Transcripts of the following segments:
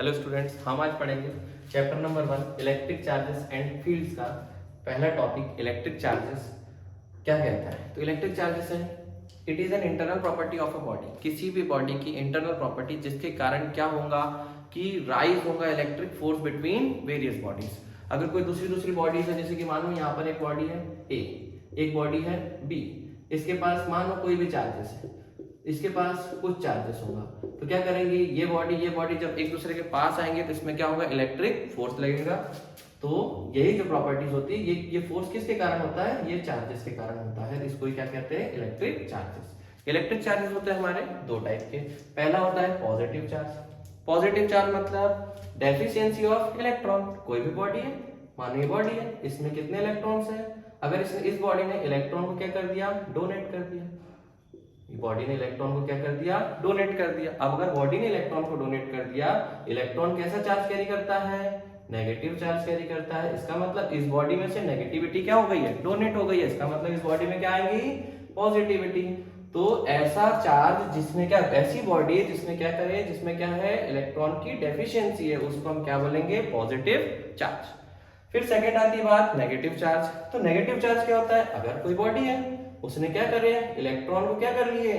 Hello students, हम आज पढ़ेंगे chapter number 1 electric charges and fields का पहला टॉपिक इलेक्ट्रिक चार्जेस क्या कहता है। तो इलेक्ट्रिक चार्जेस है it is an internal property of a body, किसी भी बॉडी की इंटरनल प्रॉपर्टी जिसके कारण क्या होगा कि राइज होगा electric force between various bodies. अगर कोई दूसरी बॉडीज है, जैसे कि मानो यहाँ पर एक बॉडी है ए, एक बॉडी है बी, इसके पास मानो कोई भी चार्जेस है, इसके पास कुछ चार्जेस होगा, तो क्या करेंगे ये बॉडी जब एक दूसरे के पास आएंगे तो इसमें क्या होगा, इलेक्ट्रिक फोर्स लगेगा। तो यही जो प्रॉपर्टीज होती है ये फोर्स किसके कारण होता है, ये चार्जेस के कारण होता है। इसको ही क्या कहते हैं, इलेक्ट्रिक चार्जेस। इलेक्ट्रिक चार्जेस होते हैं हमारे दो टाइप के। पहला होता है पॉजिटिव चार्ज। पॉजिटिव चार्ज मतलब डेफिशिएंसी ऑफ इलेक्ट्रॉन। कोई भी बॉडी है, मानो ये बॉडी है, इसमें कितने इलेक्ट्रॉन्स हैं, अगर इसने इस बॉडी ने इलेक्ट्रॉन को क्या कर दिया, डोनेट कर दिया, बॉडी ने इलेक्ट्रॉन को क्या कर दिया, डोनेट कर दिया। अब अगर बॉडी ने इलेक्ट्रॉन को डोनेट कर दिया, इलेक्ट्रॉन कैसा चार्ज कैरी करता है, नेगेटिव चार्ज कैरी करता है। इसका मतलब इस बॉडी में से नेगेटिविटी क्या हो गई है, डोनेट हो गई है। इसका मतलब इस बॉडी में क्या आएगी, पॉजिटिविटी। तो ऐसा चार्ज जिसमें क्या, ऐसी बॉडी जिसमें क्या करे, जिसमें क्या है, इलेक्ट्रॉन की डेफिशिएंसी है, उसको हम क्या बोलेंगे, पॉजिटिव चार्ज। फिर सेकंड आती है बात नेगेटिव चार्ज। तो नेगेटिव चार्ज क्या होता है, अगर कोई बॉडी है, उसने क्या करे, इलेक्ट्रॉन को क्या कर लिए,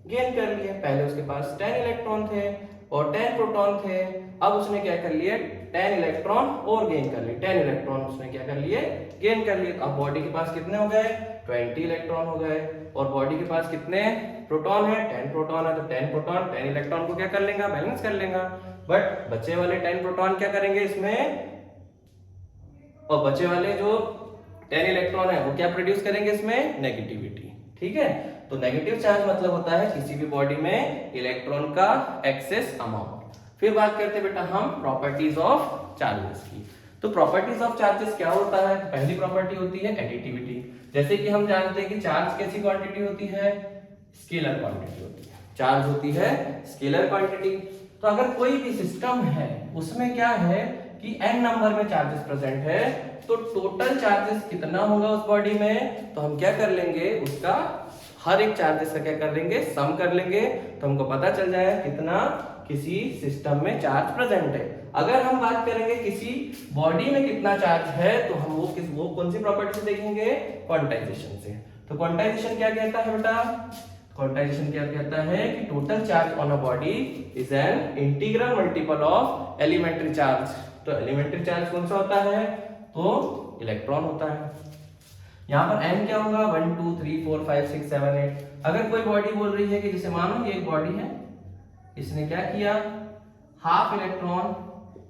गेन कर लिए। पहले उसके पास 10 इलेक्ट्रॉन थे और 10 प्रोटॉन थे, अब उसने क्या कर लिए, 10 इलेक्ट्रॉन और गेन कर लिए, 10 इलेक्ट्रॉन उसने क्या कर लिए, गेन कर लिए। अब बॉडी के पास कितने हो गए, 20 इलेक्ट्रॉन हो गए, और बॉडी के पास कितने प्रोटॉन है, 10 प्रोटॉन है, तो 10 प्रोटॉन 10 इलेक्ट्रॉन को क्या कर लेगा, बैलेंस कर लेगा। बट बचे वाले 10 प्रोटॉन क्या करेंगे इसमें, और बचे वाले जो 10 इलेक्ट्रॉन है वो क्या प्रोड्यूस करेंगे इसमें, नेगेटिविटी। ठीक है, तो नेगेटिव चार्ज मतलब होता है किसी भी बॉडी में इलेक्ट्रॉन का एक्सेस अमाउंट। फिर बात करते हैं बेटा हम प्रॉपर्टीज ऑफ चार्जेस की। तो प्रॉपर्टीज ऑफ चार्जेस क्या होता है, पहली प्रॉपर्टी होती है एडिटिविटी। जैसे कि हम जानते हैं कि चार्ज कैसी क्वांटिटी होती है, स्केलर क्वांटिटी होती है। चार्ज होती है स्केलर क्वांटिटी। तो अगर कोई भी सिस्टम है उसमें क्या है कि n नंबर में चार्जेस प्रेजेंट है, तो टोटल चार्जेस कितना होगा उस बॉडी में, तो हम क्या कर लेंगे, उसका हर एक चार्जेस का क्या कर लेंगे, सम कर लेंगे, तो हमको पता चल जाएगा कितना किसी सिस्टम में चार्ज प्रेजेंट है। अगर हम बात करेंगे किसी बॉडी में कितना चार्ज है, तो हम वो कौन सी प्रॉपर्टी से देखेंगे, क्वांटाइजेशन से। तो क्वांटाइजेशन क्या कहता है बेटा, क्वांटाइजेशन क्या कहता है कि total charge on a body is an integral multiple of elementary charge. तो एलिमेंट्री चार्ज कौन सा होता है, तो इलेक्ट्रॉन होता है। यहाँ पर n क्या होगा, 1 2 3 4 5 6 7 8। अगर कोई बॉडी बोल रही है कि जैसे मानो ये एक बॉडी है, इसने क्या किया, हाफ इलेक्ट्रॉन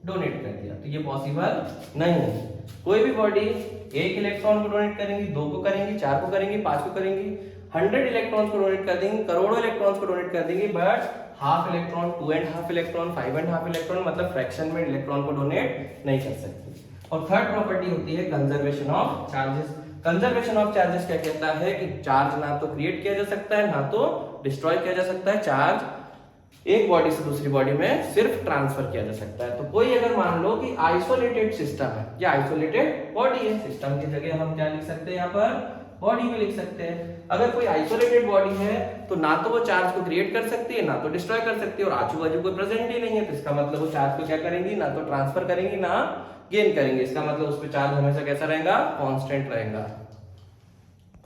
डोनेट कर दिया, तो ये पॉसिबल नहीं है। कोई भी बॉडी एक इलेक्ट्रॉन को डोनेट करेंगी, 2 को करेंगी, 4 को करेंगी, 5 को करेंगी, 100 इलेक्ट्रॉन को डोनेट कर देंगी, करोड़ों इलेक्ट्रॉन्स को डोनेट कर देंगी, but half electron, 2.5 electron, 5.5 electron मतलब फ्रैक्शन में इलेक्ट्रॉन को डोनेट नहीं कर सकती। और थर्ड प्रॉपर्टी होती है conservation of charges. Conservation of charges क्या कहता है कि चार्ज ना तो क्रिएट किया जा सकता है, ना तो डिस्ट्रॉय किया जा सकता है। चार्ज एक बॉडी से दूसरी बॉडी में सिर्फ ट्रांसफर किया जा सकता है। तो कोई अगर मान लो कि आइसोलेटेड सिस्टम है या आइसोलेटेड बॉडी है, सिस्टम की जगह हम क्या लिख सकते हैं, यहाँ पर बॉडी भी लिख सकते हैं। अगर कोई आइसोलेटेड बॉडी है तो ना तो वो चार्ज को क्रिएट कर सकती है, ना तो डिस्ट्रॉय कर सकती है, और आजू बाजू कोई प्रेजेंट ही नहीं है, तो इसका मतलब वो चार्ज को क्या करेंगी, ना तो ट्रांसफर करेंगी, ना गेन करेंगे। इसका मतलब उस पर चार्ज हमेशा कैसा रहेगा, कांस्टेंट रहेगा।